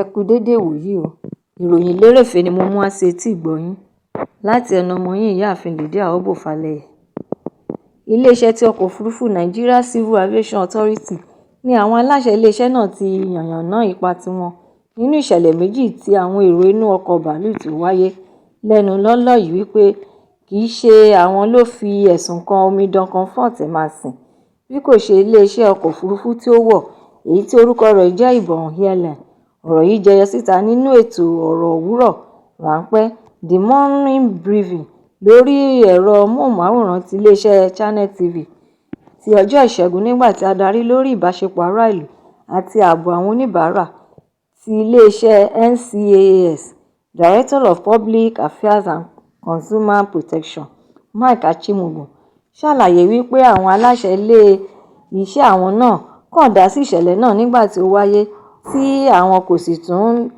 Ẹ kú dédé ìwòyí o. Ìròyìn lérèfé ni mo mú wá sí etí ìgbọ́-yín láti ẹnu ọmọ yín ìyáàfin Lydia Ọbọ́falẹ́yẹ. Iléeṣẹ́ tí ọkọ̀ òfurufú Nigeria Civil Aviation Authority ní àwọn aláṣẹ iléeṣẹ́ náà ti yànnàná ipa tiwọn nínú ìṣẹ̀lẹ̀ méjì tí àwọn èrò inú ọkọ̀ bàálù tó wáyé lẹ́nu lọ́ọ́lọ́ yìí wípé kì í ṣe àwọn ló fi ẹ̀sùn kan omidan Comfort Emerson bí kò ṣe iléeṣẹ́ ọkọ̀ òfurufú tí ó wọ̀ èyí tí orúkọ rẹ̀ jẹ́ Ìbọn Airline. Ọ̀rọ̀ yìí jẹyọ síta nínú ètò ọ̀rọ̀ òwúrọ̀ ráńpẹ́ The Morning Briefing lórí ẹ̀rọ móhùnmáwòrán ti iléeṣẹ́ Channel TV ti ọjọ́ Ìṣẹ́gun nígbà tí adarí lórí ìbáṣepọ̀ ará ìlú àti ààbò àwọn oníbàárà ti iléeṣẹ́ NCAAS Director of Public Affairs and Consumer Protection Mike Achimugu ṣàlàyé wípé àwọn aláṣẹ ilé-iṣẹ́ àwọn náà kàn dá sí ìṣẹ̀lẹ̀ náà nígbà tí ó wáyé tí àwọn kò sì tún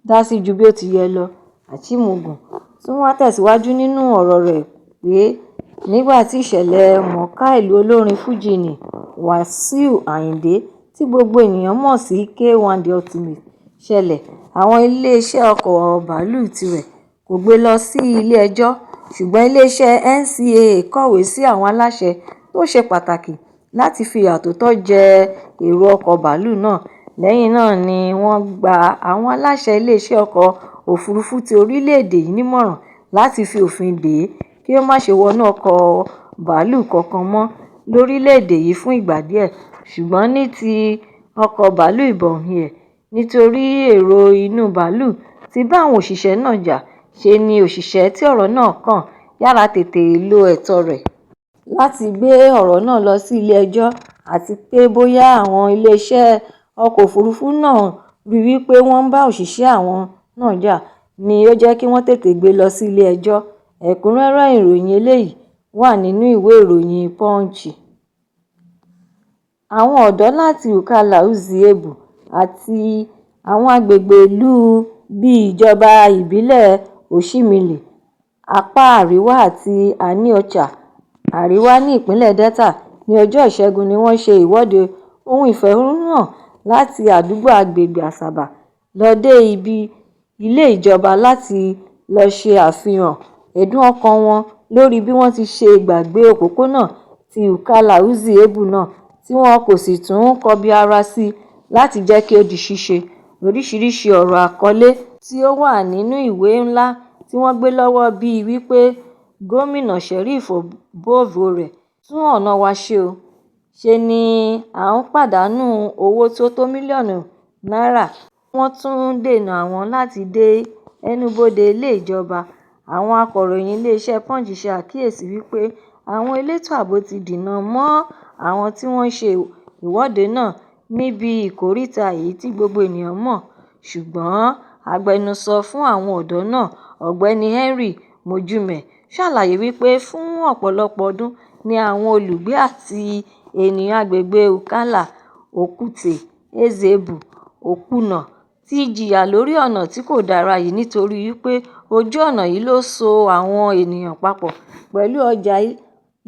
dá sí ju bí ó ti yẹ lọ. Achimugu tún wá tẹ̀síwájú nínú ọ̀rọ̀ rẹ̀ pé nígbà tí ìṣẹ̀lẹ̀ mọ̀ọ́ká ìlú olórin Fuji ní Wasiu Ayinde tí gbogbo ènìyàn mọ̀ sí K1 The Ultimate ṣẹlẹ̀, àwọn iléeṣẹ́ ọkọ̀ bàálù tirẹ̀ kò gbé lọ sí ilé ẹjọ́, ṣùgbọ́n iléeṣẹ́ NCAA kọ̀wé sí àwọn aláṣẹ tó ṣe pàtàkì láti fi ìyà tó tọ́ jẹ èrò ọkọ̀ bàálù náà. Lẹ́yìn náà ni wọ́n gba àwọn aláṣẹ iléeṣẹ́ ọkọ̀ òfurufú ti orílẹ̀-èdè yìí nímọ̀ràn láti fi òfin dè é kí ó má ṣe wọnú ọkọ̀ bàálù kankan mọ́ lórílẹ̀-èdè yìí fún ìgbà díẹ̀. Ṣùgbọ́n ní ti ọkọ̀ bàálù Ìbọn Air, nítorí èrò inú bàálù ti bá àwọn òṣìṣẹ́ náà jà, ṣe ni òṣìṣẹ́ tí ọ̀rọ̀ náà kàn yára tètè lo ẹ̀tọ́ rẹ̀ láti gbé ọ̀rọ̀ náà lọ sí ilé ẹjọ́, àti pé bóyá àwọn iléeṣẹ́ ọkọ̀ òfurufú náà rí wípé wọ́n ń bá òṣìṣẹ́ àwọn náà jà ni ó jẹ́ kí wọ́n tètè gbé lọ sí ilé ẹjọ́. Ẹ̀kúnrẹ́rẹ́ ìròyìn eléyìí wà nínú ìwé ìròyìn Punch. Àwọn ọ̀dọ́ láti Ukalla Uzi-Ebu àti àwọn agbègbè ìlú bíi ìjọba ìbílẹ̀ Oshimili, apá àríwá àti Aniocha àríwá ní ìpínlẹ̀ Delta ní ọjọ́ Ìṣẹ́gun ni wọ́n ṣe ìwọ́de ohun ìfẹ̀hónúhàn láti àdúgbò agbègbè Asaba lọ dé ibi ilé ìjọba láti lọ ṣe àfihàn ẹ̀dùn ọkàn wọn lórí bí wọ́n ti ṣe gbàgbé òpópónà ti Ukalla Uzi-Ebu náà tí wọn kò sì tún kọbi ara sí láti jẹ́ kí ó di ṣíṣe. Oríṣiríṣi ọ̀rọ̀ àkọlé tí ó wà nínú ìwé ńlá tí wọ́n gbé lọ́wọ́ bíi wípé Gómìnà Sheriff Oborevwori tún ọ̀nà wa ṣe o, ṣe ni à ń pàdánù owó tó tó mílíọ̀nù náírà, wọ́n tún dènà àwọn láti dé ẹnubodè ilé ìjọba. Àwọn akọ̀ròyìn iléeṣẹ́ Punch ṣe àkíyèsí wípé àwọn elétò ààbò ti dínà mọ́ àwọn tí wọ́n ṣe ìwọ́de náà níbi ìkóríta èyí tí gbogbo ènìyàn mọ̀, ṣùgbọ́n agbẹnusọ fún àwọn ọ̀dọ́ náà, Ọ̀gbẹ́ni Henry Mojume ṣàlàyé wípé fún ọ̀pọ̀lọpọ̀ ọdún ni àwọn olùgbé àti ènìyàn agbègbè Ukalla, Okute, Eze-Ebu, Okuna ti jìyà lórí ọ̀nà tí kò dára yìí nítorí wípé ojú ọ̀nà yìí ló so àwọn ènìyàn papọ̀ pẹ̀lú ọjà,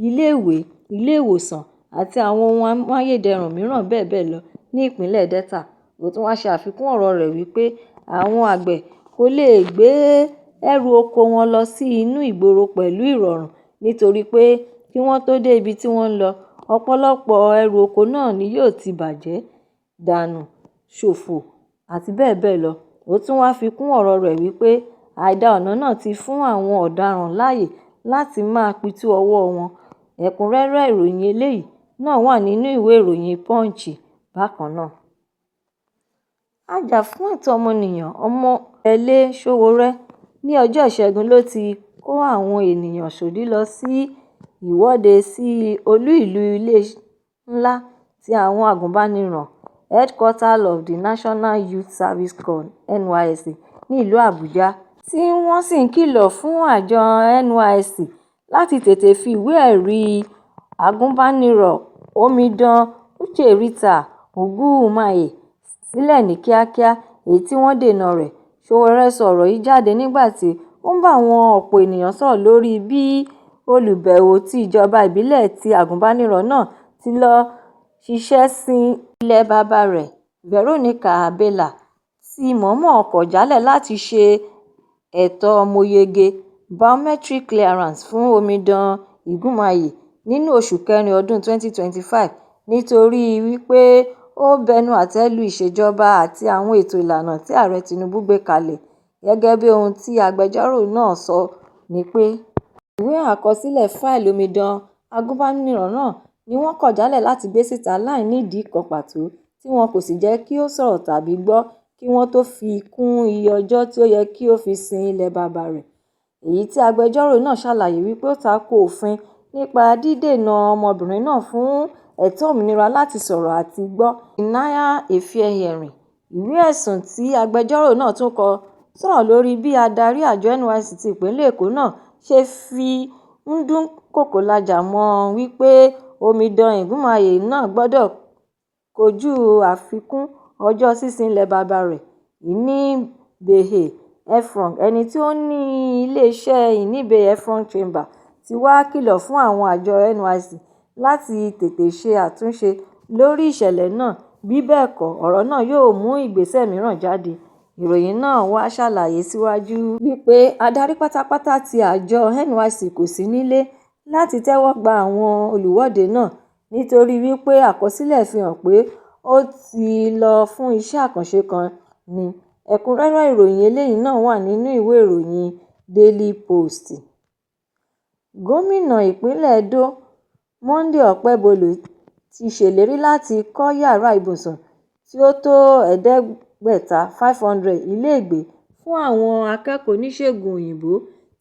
ilé-ìwé, ilé-ìwòsàn àti àwọn ohun amáyédẹrùn mìíràn bẹ́ẹ̀ bẹ́ẹ̀ lọ ní ìpínlẹ̀ Delta. Ó tún wá ṣe àfikún ọ̀rọ̀ rẹ̀ wípé àwọn àgbẹ̀ kò lè gbé ẹrù oko wọn lọ sí inú ìgboro pẹ̀lú ìrọ̀rùn nítorí pé kí wọ́n tó dé ibi tí wọ́n ń lọ, ọ̀pọ̀lọpọ̀ ẹrù oko náà ni yóò ti bàjẹ́, dànù, ṣòfò àti bẹ́ẹ̀ bẹ́ẹ̀ lọ. Ó tún wá fi kún ọ̀rọ̀ rẹ̀ wípé àìdá ọ̀nà náà ti fún àwọn ọ̀daràn láàyè láti máa pitú ọwọ́ wọn. Ẹ̀kúnrẹ́rẹ́ ìròyìn eléyìí náà wà nínú ìwé ìròyìn Punch bákan náà. Ajàfúnẹ̀tọ́ ọmọnìyàn Ọmọyẹlé Sowore ní ọjọ́ Ìṣẹ́gun ló ti kó àwọn ènìyàn sódì lọ sí ìwọ́de sí olú ìlú ilé ńlá ti àwọn agùnbánirọ̀ Headquarters of the National Youth Service Corps (NYSC) ní ìlú Àbújá, tí wọ́n sì ń kìlọ̀ fún àjọ NYSC láti tètè fi ìwé-ẹ̀rí agùnbánirọ̀ Omidan Ucherita Ugwumaye sílẹ̀ ní kíákíá, èyí tí wọ́n dènà rẹ̀. Sowore sọ ọ̀rọ̀ yìí jáde nígbà tí ó ń bá àwọn ọ̀pọ̀ ènìyàn sọ̀rọ̀ lórí bí olùbẹ̀wò ti ìjọba ìbílẹ̀ tí agùnbánirọ̀ náà ti lọ ṣiṣẹ́ sin ilẹ̀ bàbá rẹ̀, Veronica Abela, ti mọ̀ọ́mọ̀ kọ̀ jálẹ̀ láti ṣe ètò mọ́yege biometric clearance fún omidan Iguimaye nínú oṣù kẹrin ọdún 2025 nítorí wípé ó bẹnu àtẹ́ lu ìṣèjọba àti àwọn ètò ìlànà tí Ààrẹ Tinubu gbé kalẹ̀. Gẹ́gẹ́ bí ohun tí agbẹjọ́rò náà sọ ni pé ìwé àkọsílẹ̀ fáìlì omidan agúnbánirọ̀ náà ni wọ́n kọ̀ jálẹ̀ láti gbé síta láì nídìí kan pàtó tí wọn kò sì jẹ́ kí ó sọ̀rọ̀ tàbí gbọ́ kí wọ́n tó fi kún iye ọjọ́ tí ó yẹ kí ó fi sin ilẹ̀ baba rẹ̀. Èyí tí agbẹjọ́rò náà ṣàlàyé wípé ó tako òfin nípa dídènà ọmọbìnrin náà fún ẹ̀tọ́ òmìnira láti sọ̀rọ̀ àti gbọ́. Ìnáyà Efieheri, ìwé ẹ̀sùn tí agbẹjọ́rò náà tún kọ, sọ̀rọ̀ lórí bí adarí àjọ NYSC ti ìpínlẹ̀ Èkó náà ṣe fi ń dúnkòokò lajà mọ́ ọn wípé omidan Iguimaye náà gbọ́dọ̀ kojú àfikún ọjọ́ sísin ilẹ̀ baba rẹ̀. Ìníbẹ̀hẹ̀ Efron, ẹni tí ó ní iléeṣẹ́ Ìníbẹ̀hẹ̀ Efron Chamber, ti wá kìlọ̀ fún àwọn àjọ NYSC láti tètè ṣe àtúnṣe lórí ìṣẹ̀lẹ̀ náà bí bẹ́ẹ̀ kọ́ ọ̀rọ̀ náà yóò mú ìgbésẹ̀ mìíràn jáde. Ìròyìn náà wá ṣàlàyé síwájú wípé adarí pátápátá ti àjọ NYSC kò sí nílé láti tẹ́wọ́ gba àwọn olùwọ́de náà nítorí wípé àkọsílẹ̀ fi hàn pé ó ti lọ fún iṣẹ́ àkànṣe kan ni. Ẹ̀kúnrẹ́rẹ́ ìròyìn eléyìí náà wà nínú ìwé ìròyìn Daily Post. Gómìnà ìpínlẹ̀ Edo Monday Okpebholo ti ṣèlérí láti kọ́ yàrá ibùsùn tí ó tó 500 ilégbèé fún àwọn akẹ́kọ̀ọ́ oníṣègùn òyìnbó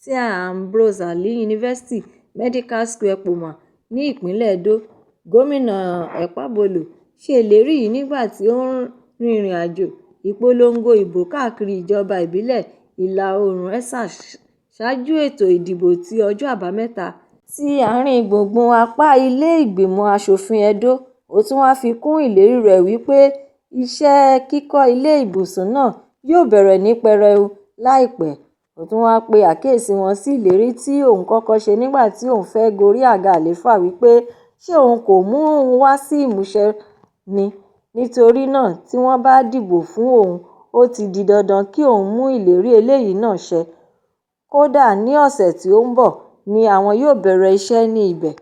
ti Ambrose Ali University Medical School Epoma ní ìpínlẹ̀ Edo. Gómìnà Okpebholo ṣe ìlérí yìí nígbà tí ó ń rin ìrìn àjò ìpolongo ìbò káàkiri ìjọba ìbílẹ̀ ìlà-oòrùn Esa ṣáájú ètò ìdìbò ti ọjọ́ Àbámẹ́ta sí àárín gbùngbùn apá ilé ìgbìmọ̀ aṣòfin Edo. Ó tún wá fi kún ìlérí rẹ̀ wípé iṣẹ́ kíkọ́ ilé ìbùsùn náà yóò bẹ̀rẹ̀ ní pẹrẹu láìpẹ́. Ó tún wá pe àkíyèsí wọn sí ìlérí tí òun kọ́kọ́ ṣe nígbà tí òun fẹ́ gorí àga àlééfà wípé ṣé òun kò mú òun wá sí ìmúṣẹ ni. Nítorí náà tí wọ́n bá dìbò fún òun, ó ti di dandan kí òun mú ìlérí eléyìí náà ṣẹ. Kódà ní ọ̀sẹ̀ tí ó ń bọ̀ ni àwọn yóò bẹ̀rẹ̀ iṣẹ́ ní ibẹ̀.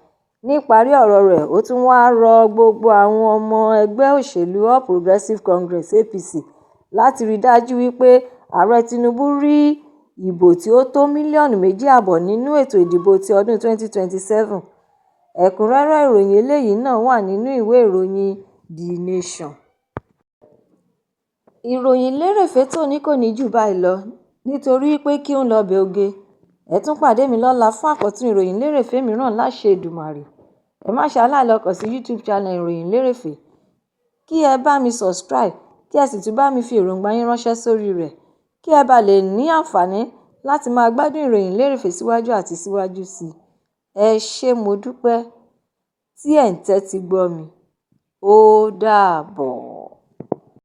Níparí ọ̀rọ̀ rẹ̀, ó tún wá rọ gbogbo àwọn ọmọ ẹgbẹ́ òṣèlú All Progressives Congress (APC) láti rí dájú wípé Ààrẹ Tinubu rí ìbò tí ó tó 2.5 mílíọ̀nù nínú ètò ìdìbò ti ọdún 2027. Ẹ̀kúnrẹ́rẹ́ ìròyìn eléyìí náà wà nínú ìwé ìròyìn The Nation. Ìròyìn lérèfé tòní kò ní jù báyìí lọ nítorí pé kí ń lọ bẹ̀ oge. Ẹ tún pàdé mi lọ́la fún àkọ́tún ìròyìn lérèfé mìíràn láṣẹ Èdùmàrè. Ẹ má ṣe aláìlọ́ kàn sí YouTube channel ìròyìn lérèfé. Kí ẹ bá mi subscribe, kí ẹ sì tún bá mi fi èròǹgbà yín ránṣẹ́ sórí rẹ̀, kí ẹ bá lè ní àǹfààní láti máa gbádùn ìròyìn lérèfé síwájú àti síwájú sí i. Ẹ ṣé mo dúpẹ́ tí ẹ̀ ń tẹ́tí gbọ́ mi. Ó dàbọ̀.